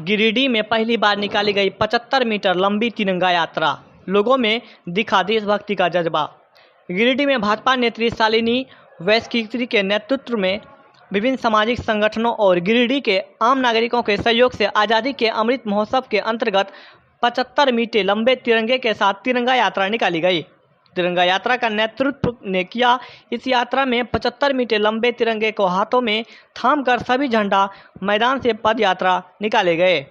गिरिडीह में पहली बार निकाली गई 75 मीटर लंबी तिरंगा यात्रा। लोगों में दिखा देशभक्ति का जज्बा। गिरिडीह में भाजपा नेत्री शालिनी वैश्कित्री के नेतृत्व में विभिन्न सामाजिक संगठनों और गिरिडीह के आम नागरिकों के सहयोग से आज़ादी के अमृत महोत्सव के अंतर्गत 75 मीटर लंबे तिरंगे के साथ तिरंगा यात्रा निकाली गई। तिरंगा यात्रा का नेतृत्व ने किया। इस यात्रा में 75 मीटर लंबे तिरंगे को हाथों में थामकर सभी झंडा मैदान से पद यात्रा निकाले गए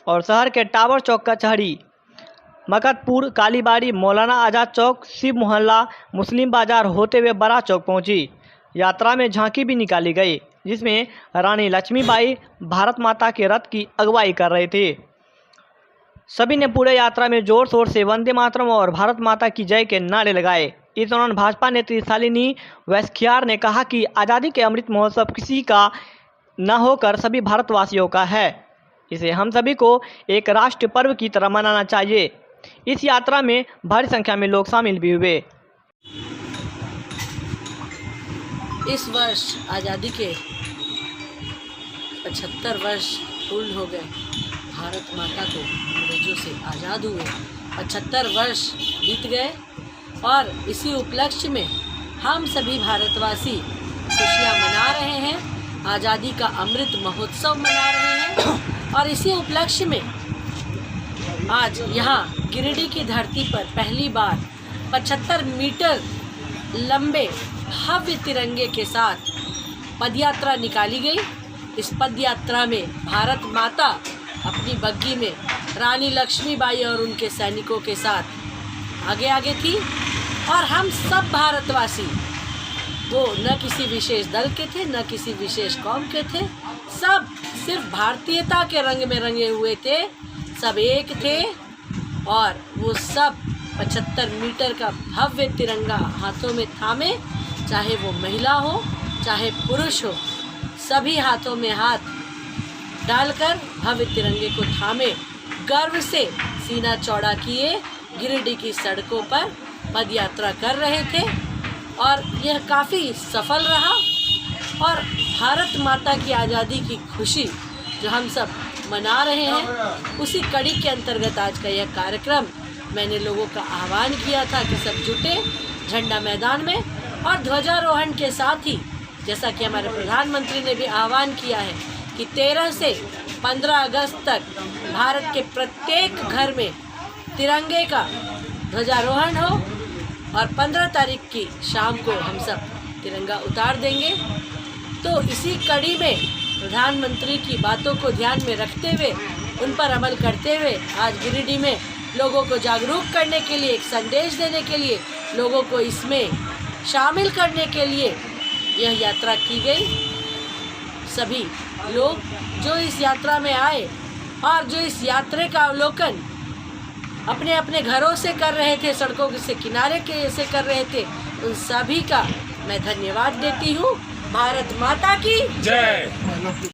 और शहर के टावर चौक, कचहरी, मकतपुर, कालीबाड़ी, मौलाना आज़ाद चौक, शिव मोहल्ला, मुस्लिम बाजार होते हुए बड़ा चौक पहुंची। यात्रा में झांकी भी निकाली गई जिसमें रानी लक्ष्मीबाई भारत माता के रथ की अगुवाई कर रहे थे। सभी ने पूरे यात्रा में जोर शोर से वंदे मातरम और भारत माता की जय के नारे लगाए। इस दौरान भाजपा नेत्री शालिनी वैश्कियार ने कहा कि आज़ादी के अमृत महोत्सव किसी का न होकर सभी भारतवासियों का है। इसे हम सभी को एक राष्ट्रीय पर्व की तरह मनाना चाहिए। इस यात्रा में भारी संख्या में लोग शामिल भी हुए। इस वर्ष आज़ादी के 75 वर्ष पूर्ण हो गए। भारत माता को अंग्रेजों से आज़ाद हुए 75 वर्ष बीत गए और इसी उपलक्ष्य में हम सभी भारतवासी खुशियाँ मना रहे हैं, आज़ादी का अमृत महोत्सव मना रहे हैं। और इसी उपलक्ष्य में आज यहाँ गिरिडीह की धरती पर पहली बार 75 मीटर लंबे भव्य तिरंगे के साथ पदयात्रा निकाली गई। इस पदयात्रा में भारत माता अपनी बग्गी में रानी लक्ष्मीबाई और उनके सैनिकों के साथ आगे आगे थी और हम सब भारतवासी वो न किसी विशेष दल के थे, न किसी विशेष कौम के थे, सब सिर्फ भारतीयता के रंग में रंगे हुए थे, सब एक थे। और वो सब 75 मीटर का भव्य तिरंगा हाथों में थामे, चाहे वो महिला हो चाहे पुरुष हो, सभी हाथों में हाथ डालकर भव्य तिरंगे को थामे गर्व से सीना चौड़ा किए गिरिडीह की सड़कों पर पदयात्रा कर रहे थे। और यह काफ़ी सफल रहा और भारत माता की आज़ादी की खुशी जो हम सब मना रहे हैं, उसी कड़ी के अंतर्गत आज का यह कार्यक्रम मैंने लोगों का आह्वान किया था कि सब जुटे झंडा मैदान में और ध्वजारोहण के साथ ही जैसा कि हमारे प्रधानमंत्री ने भी आह्वान किया है कि 13 से 15 अगस्त तक भारत के प्रत्येक घर में तिरंगे का ध्वजारोहण हो और 15 तारीख की शाम को हम सब तिरंगा उतार देंगे। तो इसी कड़ी में प्रधानमंत्री की बातों को ध्यान में रखते हुए, उन पर अमल करते हुए आज गिरिडीह में लोगों को जागरूक करने के लिए, एक संदेश देने के लिए, लोगों को इसमें शामिल करने के लिए यह यात्रा की गई। सभी लोग जो इस यात्रा में आए और जो इस यात्रा का अवलोकन अपने अपने घरों से कर रहे थे, सड़कों से किनारे के से कर रहे थे, उन सभी का मैं धन्यवाद देती हूँ। भारत माता की जय।